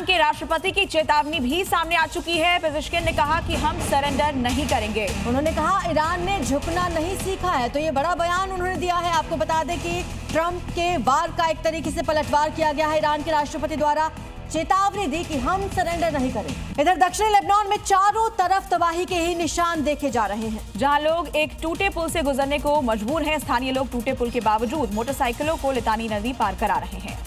Iran के राष्ट्रपति की चेतावनी भी सामने आ चुकी है। पेजेश्किन ने कहा कि हम सरेंडर नहीं करेंगे। उन्होंने कहा ईरान ने झुकना नहीं सीखा है। तो ये बड़ा बयान उन्होंने दिया है। आपको बता दें कि ट्रंप के वार का एक तरीके से पलटवार किया गया है। ईरान के राष्ट्रपति द्वारा चेतावनी दी कि हम सरेंडर नहीं करें। इधर दक्षिणी लेबनान में चारों तरफ तबाही के ही निशान देखे जा रहे हैं, जहां लोग एक टूटे पुल से गुजरने को मजबूर हैं। स्थानीय लोग टूटे पुल के बावजूद मोटरसाइकिलों को लितानी नदी पार करा रहे हैं।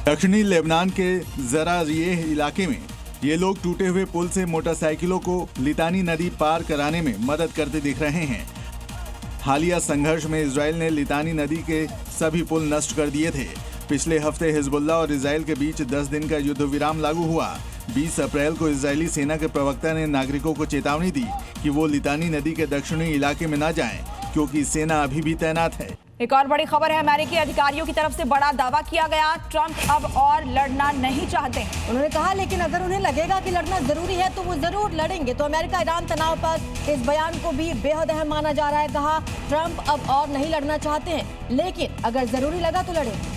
दक्षिणी लेबनान के ज़रारिएह इलाके में ये लोग टूटे हुए पुल से मोटरसाइकिलों को लितानी नदी पार कराने में मदद करते दिख रहे हैं। हालिया संघर्ष में इजराइल ने लितानी नदी के सभी पुल नष्ट कर दिए थे। पिछले हफ्ते हिजबुल्ला और इजराइल के बीच 10 दिन का युद्ध विराम लागू हुआ। 20 अप्रैल को इजरायली सेना के प्रवक्ता ने नागरिकों को चेतावनी दी कि वो लितानी नदी के दक्षिणी इलाके में न जाएं, क्योंकि सेना अभी भी तैनात है। एक और बड़ी खबर है। अमेरिकी अधिकारियों की तरफ से बड़ा दावा किया गया। ट्रंप अब और लड़ना नहीं चाहते। उन्होंने कहा लेकिन अगर उन्हें लगेगा कि लड़ना जरूरी है तो वो जरूर लड़ेंगे। तो अमेरिका ईरान तनाव पर इस बयान को भी बेहद अहम माना जा रहा है। कहा ट्रंप अब और नहीं लड़ना चाहते हैं, लेकिन अगर जरूरी लगा तो लड़ेंगे।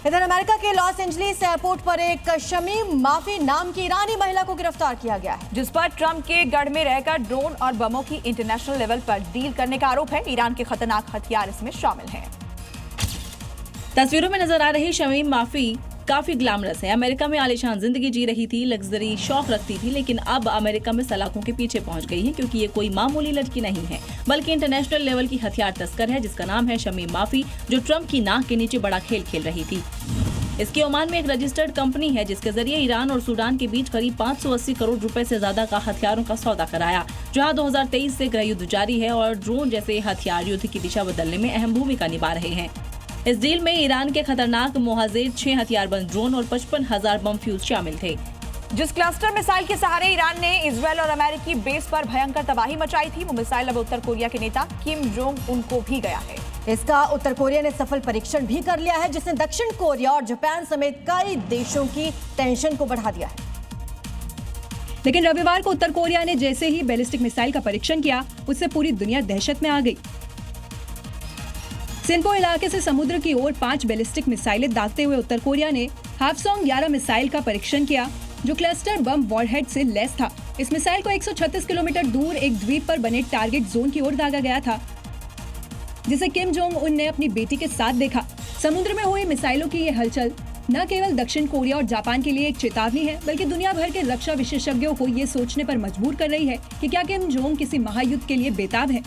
इधर अमेरिका के लॉस एंजलिस एयरपोर्ट पर एक शमीम माफी नाम की ईरानी महिला को गिरफ्तार किया गया है, जिस पर ट्रंप के गढ़ में रहकर ड्रोन और बमों की इंटरनेशनल लेवल पर डील करने का आरोप है। ईरान के खतरनाक हथियार इसमें शामिल हैं। तस्वीरों में नजर आ रही शमीम माफी काफी ग्लैमरस है। अमेरिका में आलीशान जिंदगी जी रही थी, लग्जरी शौक रखती थी, लेकिन अब अमेरिका में सलाखों के पीछे पहुंच गई है, क्योंकि ये कोई मामूली लड़की नहीं है, बल्कि इंटरनेशनल लेवल की हथियार तस्कर है, जिसका नाम है शमीम माफी, जो ट्रंप की नाक के नीचे बड़ा खेल खेल रही थी। इसकी ओमान में एक रजिस्टर्ड कंपनी है, जिसके जरिए ईरान और सूडान के बीच करीब 580 करोड़ रुपए से ज्यादा का हथियारों का सौदा कराया। जहां 2023 से गृह युद्ध जारी है और ड्रोन जैसे हथियार युद्ध की दिशा बदलने में अहम भूमिका निभा रहे हैं। इस डील में ईरान के खतरनाक मोहाजेर 6 हथियारबंद ड्रोन और 55,000 बम फ्यूज शामिल थे। जिस क्लस्टर मिसाइल के सहारे ईरान ने इजरायल और अमेरिकी बेस पर भयंकर तबाही मचाई थी, वो मिसाइल अब उत्तर कोरिया के नेता किम जोंग उन को भी गया है। इसका उत्तर कोरिया ने सफल परीक्षण भी कर लिया है, जिसने दक्षिण कोरिया और जापान समेत कई देशों की टेंशन को बढ़ा दिया है। लेकिन रविवार को उत्तर कोरिया ने जैसे ही बैलिस्टिक मिसाइल का परीक्षण किया, उससे पूरी दुनिया दहशत में आ गई। सिनपो इलाके से समुद्र की ओर 5 बैलिस्टिक मिसाइलें दागते हुए उत्तर कोरिया ने हावसोंग 11 मिसाइल का परीक्षण किया, जो क्लस्टर बम वॉरहेड से लैस था। इस मिसाइल को 136 किलोमीटर दूर एक द्वीप पर बने टारगेट जोन की ओर दागा गया था, जिसे किम जोंग उन ने अपनी बेटी के साथ देखा। समुद्र में हुई मिसाइलों की ये हलचल न केवल दक्षिण कोरिया और जापान के लिए एक चेतावनी है, बल्कि दुनिया भर के रक्षा विशेषज्ञों को ये सोचने पर मजबूर कर रही है कि क्या किम जोंग किसी महायुद्ध के लिए बेताब है।